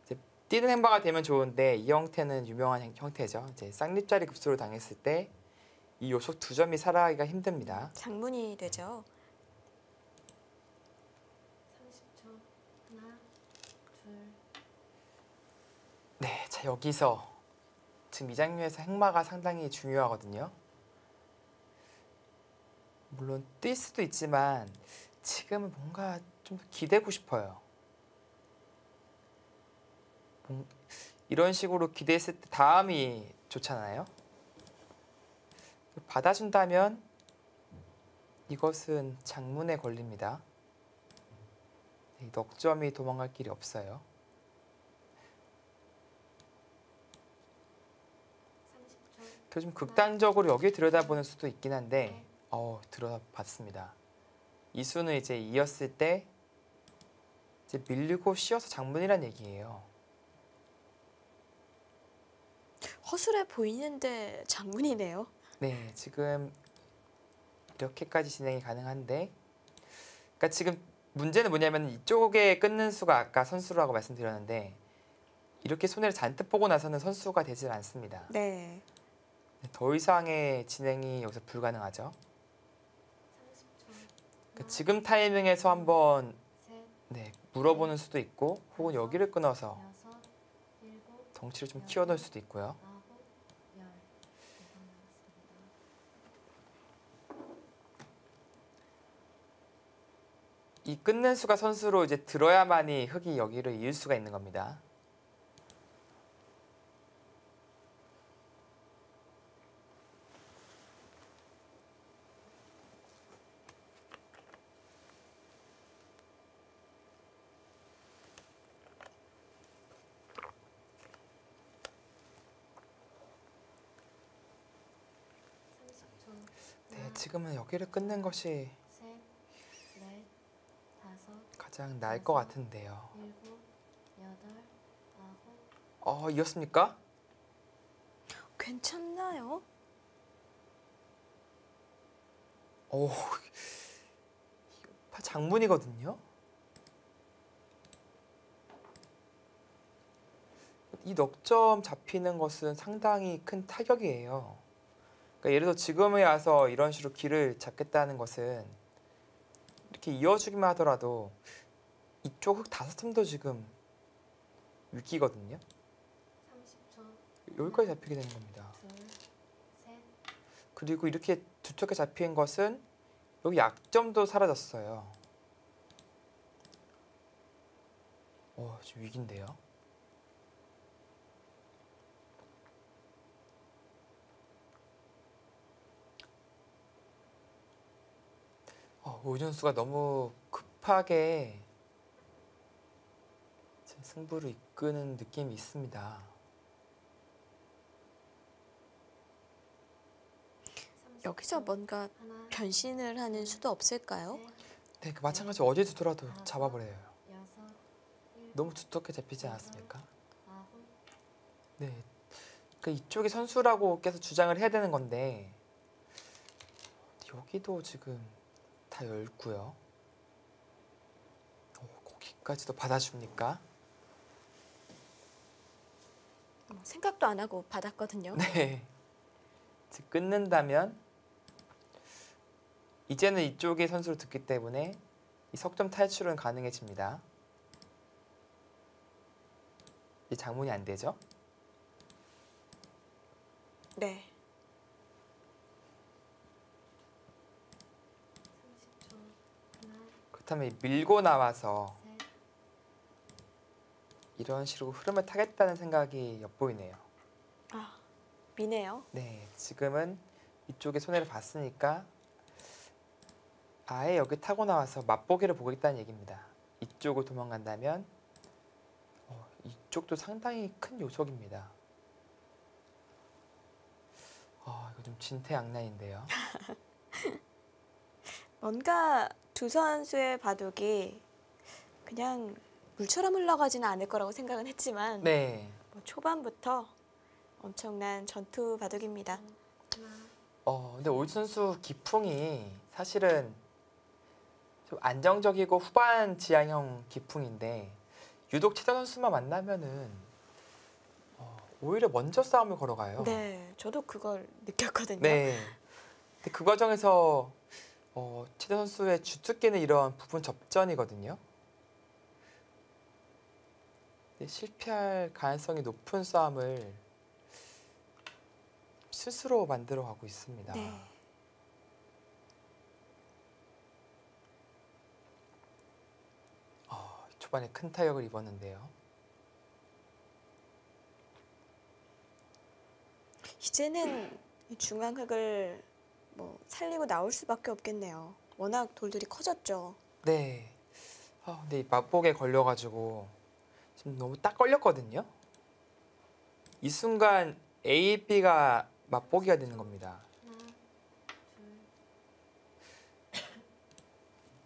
이제 뛰는 행마가 되면 좋은데 이 형태는 유명한 형태죠. 이제 쌍립자리 급소를 당했을 때 이 요속 두 점이 살아가기가 힘듭니다. 장문이 되죠. 30초. 하나, 둘, 네, 자 여기서 지금 이 장면에서 행마가 상당히 중요하거든요. 물론 뛸 수도 있지만 지금은 뭔가 좀 기대고 싶어요. 이런 식으로 기대했을 때 다음이 좋잖아요. 받아준다면 이것은 장문에 걸립니다. 네, 넉점이 도망갈 길이 없어요. 30초. 그래서 좀 극단적으로 여기 들여다보는 수도 있긴 한데 들어봤습니다. 이 수는 이제 이었을 때 이제 밀리고 씌어서 장문이란 얘기예요. 허술해 보이는데 장문이네요. 네, 지금 이렇게까지 진행이 가능한데, 그러니까 지금 문제는 뭐냐면 이쪽에 끊는 수가 아까 선수라고 말씀드렸는데 이렇게 손해를 잔뜩 보고 나서는 선수가 되질 않습니다. 네. 더 이상의 진행이 여기서 불가능하죠. 30초. 그러니까 지금 타이밍에서 한번 셋, 물어보는 수도 있고 혹은 여기를 끊어서 여섯, 일곱, 덩치를 좀 키워놓을 수도 있고요. 아홉, 열. 5분 남았습니다. 이 끊는 수가 선수로 이제 들어야만이 흑이 여기를 이을 수가 있는 겁니다. 네, 지금은 여기를 끊는 것이 셋, 넷, 다섯, 가장 나을 것 같은데요. 일곱, 여덟, 아홉. 이었습니까? 괜찮나요? 오, 장문이거든요. 이 넉점 잡히는 것은 상당히 큰 타격이에요. 그러니까 예를 들어 지금에 와서 이런 식으로 길을 잡겠다는 것은 이렇게 이어주기만 하더라도 이쪽 흑 5틈도 지금 위기거든요. 30초. 여기까지 잡히게 되는 겁니다. 둘, 셋, 그리고 이렇게 두텁게 잡힌 것은 여기 약점도 사라졌어요. 지금 위기인데요. 오준수가 너무 급하게 승부를 이끄는 느낌이 있습니다. 30초. 여기서 뭔가 하나, 변신을 하는 수도 없을까요? 셋, 네, 그 마찬가지로 어디 두더라도 잡아버려요. 여섯, 너무 두텁게 잡히지 않았습니까? 아홉, 네. 그 이쪽이 선수라고 계속 주장을 해야 되는 건데 여기도 지금 다 열고요. 거기까지도 받아줍니까? 생각도 안 하고 받았거든요. 네. 즉 끊는다면 이제는 이쪽이 선수를 듣기 때문에 이 석점 탈출은 가능해집니다. 이 장문이 안 되죠? 네. 30초. 하나, 그렇다면 이 밀고 나와서 셋, 이런 식으로 흐름을 타겠다는 생각이 엿보이네요. 아, 미네요. 네, 지금은 이쪽에 손해를 봤으니까 아예 여기 타고 나와서 맛보기를 보겠다는 얘기입니다. 이쪽을 도망간다면 이쪽도 상당히 큰 요속입니다. 이거 좀 진퇴양난인데요. 뭔가 두 선수의 바둑이 그냥 물처럼 흘러가지는 않을 거라고 생각은 했지만 네, 뭐 초반부터 엄청난 전투 바둑입니다. 하나, 근데 올 선수 기풍이 사실은 좀 안정적이고 후반 지향형 기풍인데 유독 최정 선수만 만나면은 오히려 먼저 싸움을 걸어가요. 네, 저도 그걸 느꼈거든요. 네. 근데 그 과정에서 최정 선수의 주특기는 이런 부분 접전이거든요. 근데 실패할 가능성이 높은 싸움을 스스로 만들어 가고 있습니다. 네. 초반에 큰 타격을 입었는데요. 이제는 이 중앙흙을 뭐 살리고 나올 수밖에 없겠네요. 워낙 돌들이 커졌죠. 네. 근데 이 맛보기에 걸려가지고 지금 너무 딱 걸렸거든요. 이 순간 A, B가 맛보기가 되는 겁니다. 하나, 둘,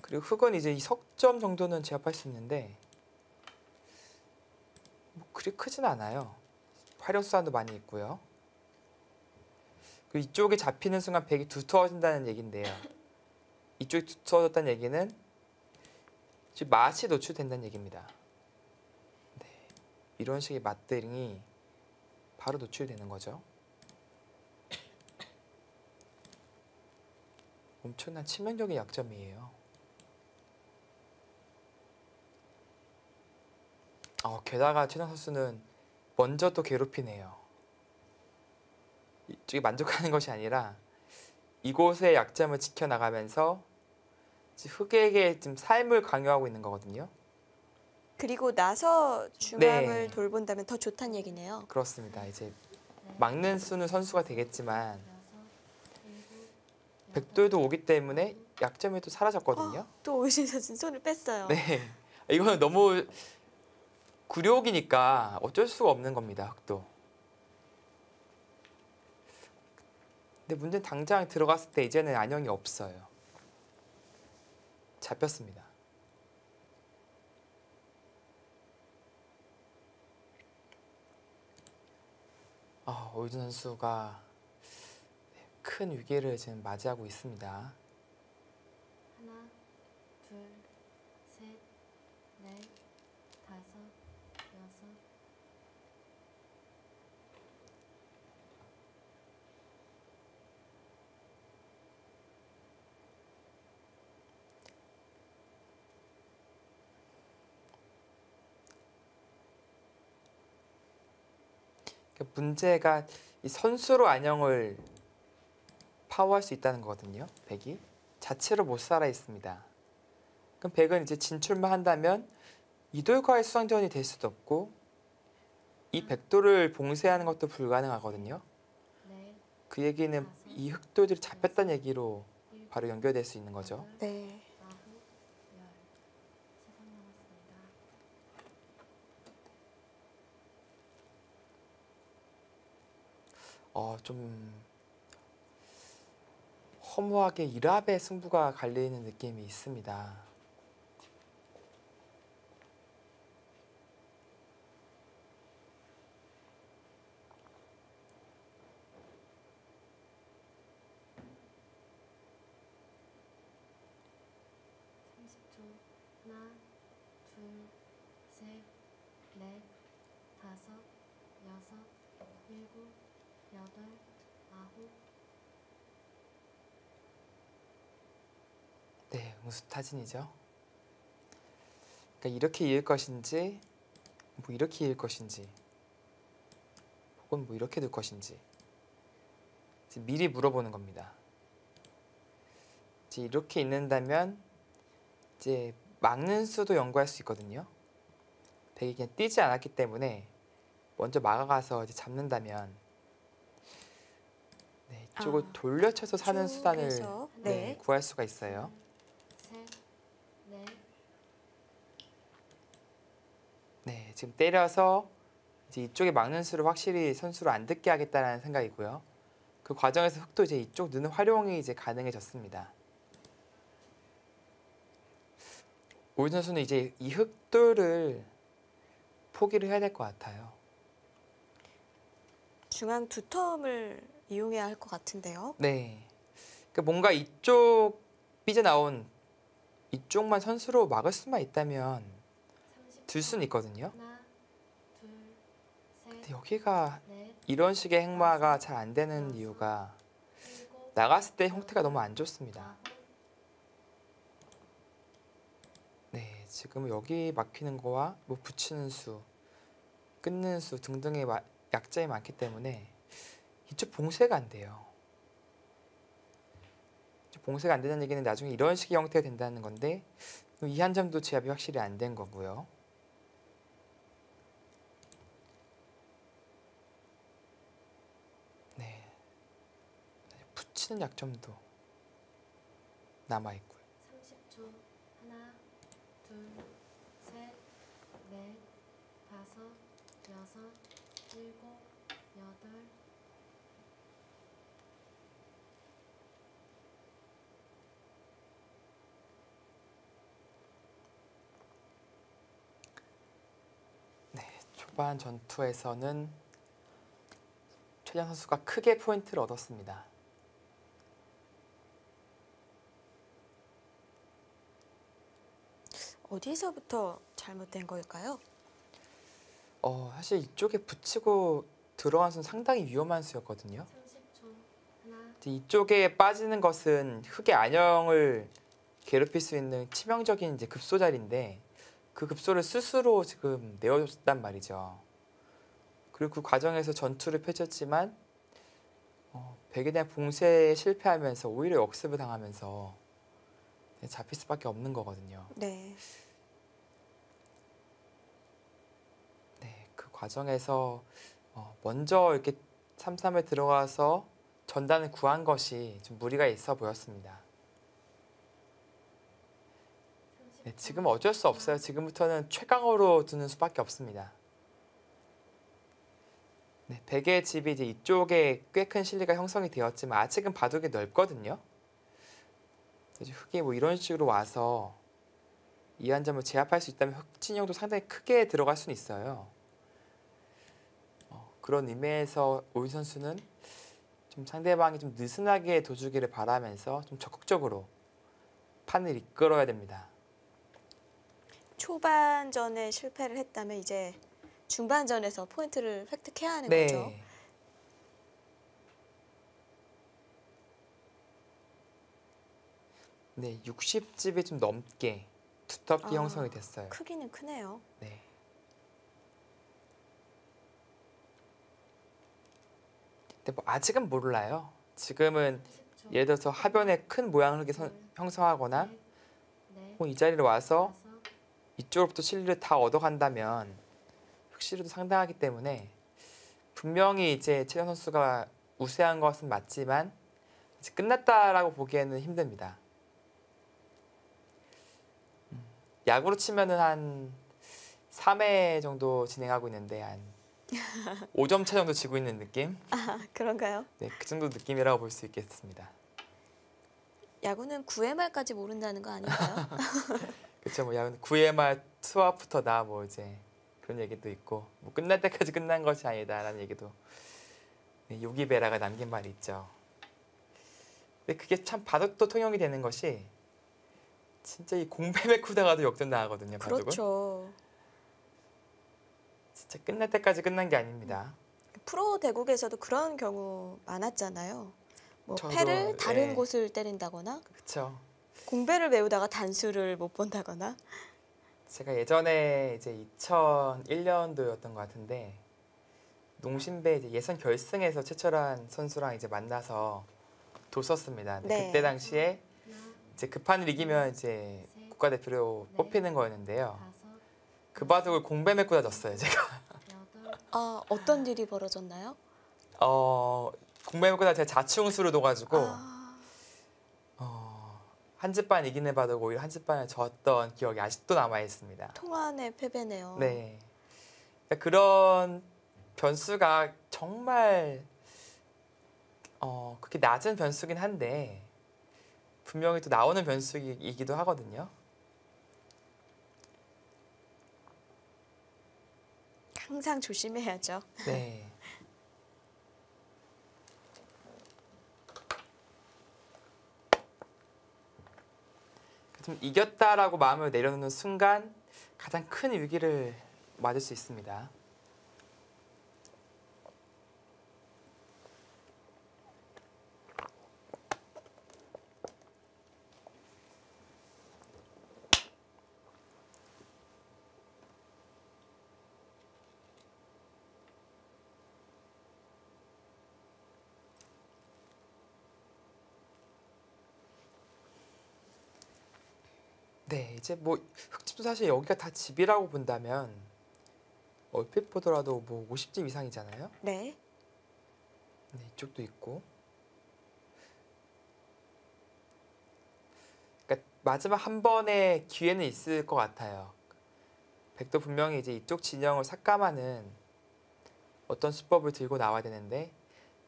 그리고 흑은 이제 이 석점 정도는 제압할 수 있는데 뭐 그리 크진 않아요. 활용 수단도 많이 있고요. 그리고 이쪽에 잡히는 순간 백이 두터워진다는 얘기인데요. 이쪽이 두터워졌다는 얘기는 지금 맛이 노출된다는 얘기입니다. 네, 이런 식의 맛들이 바로 노출되는 거죠. 엄청난 치명적인 약점이에요. 게다가 최정 선수는 먼저 또 괴롭히네요. 이쪽이 만족하는 것이 아니라 이곳의 약점을 지켜나가면서 흑에게 지금 삶을 강요하고 있는 거거든요. 그리고 나서 중앙을 네. 돌본다면 더 좋다는 얘기네요. 그렇습니다. 이제 막는 수는 선수가 되겠지만 여섯, 일곱, 백돌도 오기 때문에 약점이 또 사라졌거든요. 또 오신 선수 손을 뺐어요. 네, 이거는 너무 굴욕이니까 어쩔 수가 없는 겁니다. 흑도. 근데 문제는 당장 들어갔을 때 이제는 안녕이 없어요. 잡혔습니다. 오유진 선수가 큰 위기를 지금 맞이하고 있습니다. 하나, 둘, 셋, 넷, 다섯, 여섯, 문제가 이 선수로 안녕을 파워할 수 있다는 거거든요. 백이 자체로 못 살아 있습니다. 그럼 백은 이제 진출만 한다면 이돌과의 수상전이 될 수도 없고 이 백돌을 봉쇄하는 것도 불가능하거든요. 넷, 그 얘기는 이 흑돌들이 잡혔다는 얘기로 바로 연결될 수 있는 거죠. 네. 아홉, 열. 세상 남았습니다. 좀 허무하게 일합의 승부가 갈리는 느낌이 있습니다. 하나, 둘, 셋, 넷, 다섯, 여섯, 일곱, 여덟, 아홉. 네, 응수타진이죠. 그러니까 이렇게 이을 것인지, 뭐 이렇게 이을 것인지, 혹은 뭐 이렇게 둘 것인지 이제 미리 물어보는 겁니다. 이제 이렇게 읽는다면 이제 막는 수도 연구할 수 있거든요. 백이 그냥 뛰지 않았기 때문에 먼저 막아가서 이제 잡는다면 네, 이쪽을 돌려쳐서 사는 수단을 쪽에서, 네, 구할 수가 있어요. 셋, 넷, 네, 지금 때려서 이제 이쪽에 막는 수를 확실히 선수를 안 듣게 하겠다라는 생각이고요. 그 과정에서 흑도 이제 이쪽 눈의 활용이 이제 가능해졌습니다. 오윤 선수는 이제 이 흑돌을 포기를 해야 될 것 같아요. 중앙 두 텀을 이용해야 할 것 같은데요. 네, 그러니까 뭔가 이쪽 삐져나온 이쪽만 선수로 막을 수만 있다면 30초. 들 수는 있거든요. 하나, 둘, 근데 셋, 여기가 넷, 이런 식의 행마가 잘 안 되는 이유가 일곱, 나갔을 때 형태가 너무 안 좋습니다. 아홉. 네, 지금 여기 막히는 거와 뭐 붙이는 수, 끊는 수 등등의 약점이 많기 때문에 이쪽 봉쇄가 안 돼요. 이쪽 봉쇄가 안 된다는 얘기는 나중에 이런 식의 형태가 된다는 건데 이 한 점도 제압이 확실히 안 된 거고요. 네, 붙이는 약점도 남아 있고요. 30초. 하나, 둘, 셋, 넷, 다섯, 여섯, 일곱, 여덟. 초반 전투에서는 최정 선수가 크게 포인트를 얻었습니다. 어디서부터 잘못된 걸까요? 사실 이쪽에 붙이고 들어간 수는 상당히 위험한 수였거든요. 30초. 하나, 이제 이쪽에 빠지는 것은 흑의 안형을 괴롭힐 수 있는 치명적인 이제 급소 자리인데 그 급소를 스스로 지금 내어줬단 말이죠. 그리고 그 과정에서 전투를 펼쳤지만 백에 대한 봉쇄에 실패하면서 오히려 역습을 당하면서 잡힐 수밖에 없는 거거든요. 네. 네, 그 과정에서 먼저 이렇게 3-3에 들어가서 전단을 구한 것이 좀 무리가 있어 보였습니다. 네, 지금 어쩔 수 없어요. 지금부터는 최강으로 두는 수밖에 없습니다. 네, 백의 집이 이제 이쪽에 꽤 큰 실리가 형성이 되었지만 아직은 바둑이 넓거든요. 이제 흑이 뭐 이런 식으로 와서 이 한 점을 제압할 수 있다면 흑 진영도 상당히 크게 들어갈 수는 있어요. 그런 의미에서 오윤 선수는 좀 상대방이 좀 느슨하게 둬주기를 바라면서 좀 적극적으로 판을 이끌어야 됩니다. 초반전에 실패를 했다면 이제 중반전에서 포인트를 획득해야 하는 네. 거죠. 네, 60집이 좀 넘게 두텁게 아, 형성이 됐어요. 크기는 크네요. 네. 근데 뭐 아직은 몰라요. 지금은 30초. 예를 들어서 하변에 큰 모양을 형성하거나 셋, 넷, 혹은 이 자리를 와서 다섯. 이쪽으로부터 실리를 다 얻어간다면 흑실도 상당하기 때문에 분명히 이제 최정 선수가 우세한 것은 맞지만 이제 끝났다라고 보기에는 힘듭니다. 야구로 치면은 한 3회 정도 진행하고 있는데 한 5점 차 정도 지고 있는 느낌? 아, 그런가요? 네, 그 정도 느낌이라고 볼 수 있겠습니다. 야구는 9회 말까지 모른다는 거 아닌가요? 그렇죠. 뭐 야구는 9회 말 투아웃부터다 뭐 이제 그런 얘기도 있고 뭐 끝날 때까지 끝난 것이 아니다라는 얘기도 네, 요기베라가 남긴 말이 있죠. 근데 그게 참 바둑도 통용이 되는 것이 진짜 이 공뱀의 쿠다가도 역전 나가거든요. 바둑은. 그렇죠. 진짜 끝날 때까지 끝난 게 아닙니다. 프로 대국에서도 그런 경우 많았잖아요. 뭐 저도, 패를 다른 네. 곳을 때린다거나 그렇죠. 공배를 외우다가 단수를 못 본다거나. 제가 예전에 이제 2001년도였던 것 같은데 농심배 이제 예선 결승에서 최철환 선수랑 이제 만나서 뒀었습니다. 근데 네. 그때 당시에 하나, 이제 그 판을 이기면 이제 셋, 국가대표로 네. 뽑히는 거였는데요. 다섯, 그 바둑을 공뱀에 꽂아줬어요, 제가. 여덟, 아, 어떤 일이 벌어졌나요? 공뱀에 꽂아 제가 자충수를 둬가지고 아, 한 집반 이기는 바둑 오히려 한 집반을 졌던 기억이 아직도 남아 있습니다. 통안의 패배네요. 네. 그러니까 그런 변수가 정말 그렇게 낮은 변수긴 한데 분명히 또 나오는 변수이기도 하거든요. 항상 조심해야죠. 네. 좀 이겼다라고 마음을 내려놓는 순간 가장 큰 위기를 맞을 수 있습니다. 네, 이제 뭐 흙집도 사실 여기가 다 집이라고 본다면 얼핏 보더라도 뭐 50집 이상이잖아요. 네. 네, 이쪽도 있고. 그러니까 마지막 한 번의 기회는 있을 것 같아요. 백도 분명히 이제 이쪽 진영을 삭감하는 어떤 수법을 들고 나와야 되는데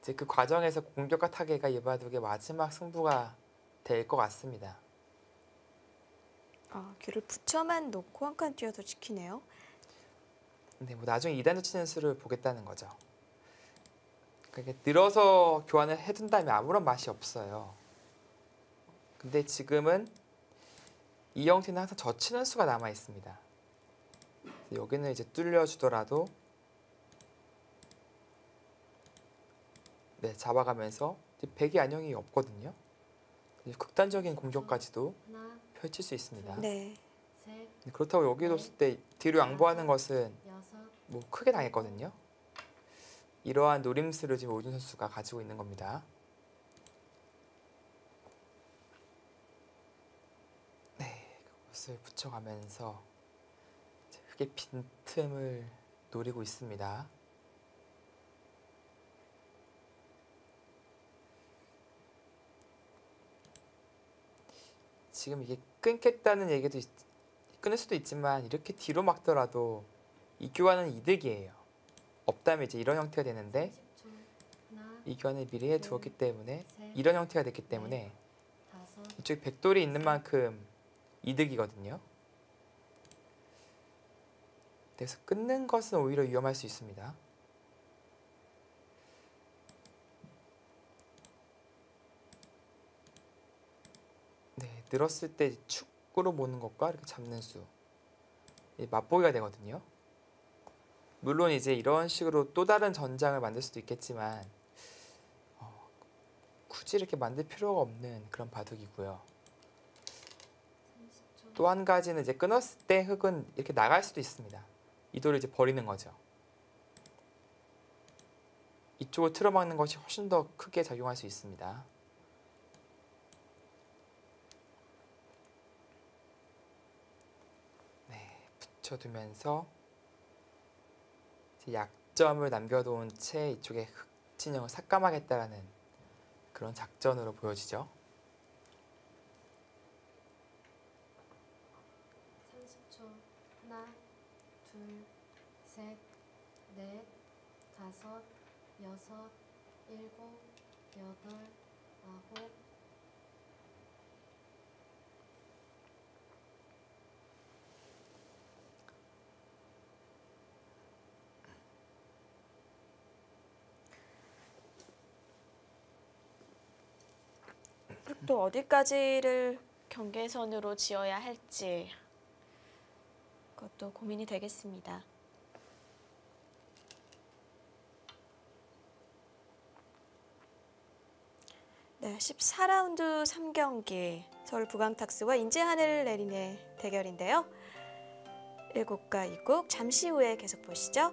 이제 그 과정에서 공격과 타개가 이 바둑의 마지막 승부가 될 것 같습니다. 귀를 붙여만 놓고 한 칸 뛰어서 지키네요. 근데 뭐 나중에 2단도 치는 수를 보겠다는 거죠. 그러니까 늘어서 교환을 해둔다면 아무런 맛이 없어요. 근데 지금은 이 형태는 항상 젖히는 수가 남아 있습니다. 여기는 이제 뚫려주더라도 네, 잡아가면서 백이 안녕이 없거든요. 극단적인 공격까지도 하나, 펼칠 수 있습니다. 네. 셋, 그렇다고 여기 뒀을 때 뒤로 양보하는 것은 여섯, 뭐 크게 당했거든요. 이러한 노림수를 지금 오준 선수가 가지고 있는 겁니다. 네, 그것을 붙여가면서 이제 흙의 빈틈을 노리고 있습니다. 지금 이게 끊겠다는 얘기도 끊을 수도 있지만 이렇게 뒤로 막더라도 이 교환은 이득이에요. 없다면 이제 이런 형태가 되는데 10초. 하나, 이 교환을 미리 해두었기 때문에 셋, 이런 형태가 됐기 때문에 다섯, 이쪽에 백돌이 있는 만큼 이득이거든요. 그래서 끊는 것은 오히려 위험할 수 있습니다. 네, 늘었을 때 축으로 모는 것과 이렇게 잡는 수 맛보기가 되거든요. 물론 이제 이런 식으로 또 다른 전장을 만들 수도 있겠지만 굳이 이렇게 만들 필요가 없는 그런 바둑이고요. 30초. 또 한 가지는 이제 끊었을 때 흙은 이렇게 나갈 수도 있습니다. 이 돌을 이제 버리는 거죠. 이쪽을 틀어막는 것이 훨씬 더 크게 작용할 수 있습니다. 네, 붙여두면서 이제 약점을 남겨놓은 채 이쪽에 흙 진영을 삭감하겠다라는 그런 작전으로 보여지죠. 30초. 하나, 둘, 셋, 넷, 다섯, 여섯, 일곱, 여덟, 아홉. 또 어디까지를 경계선으로 지어야 할지 그것도 고민이 되겠습니다. 네, 14라운드 3경기 서울 부광탁스와 인제하늘내린의 대결인데요. 1국과 2국 잠시 후에 계속 보시죠.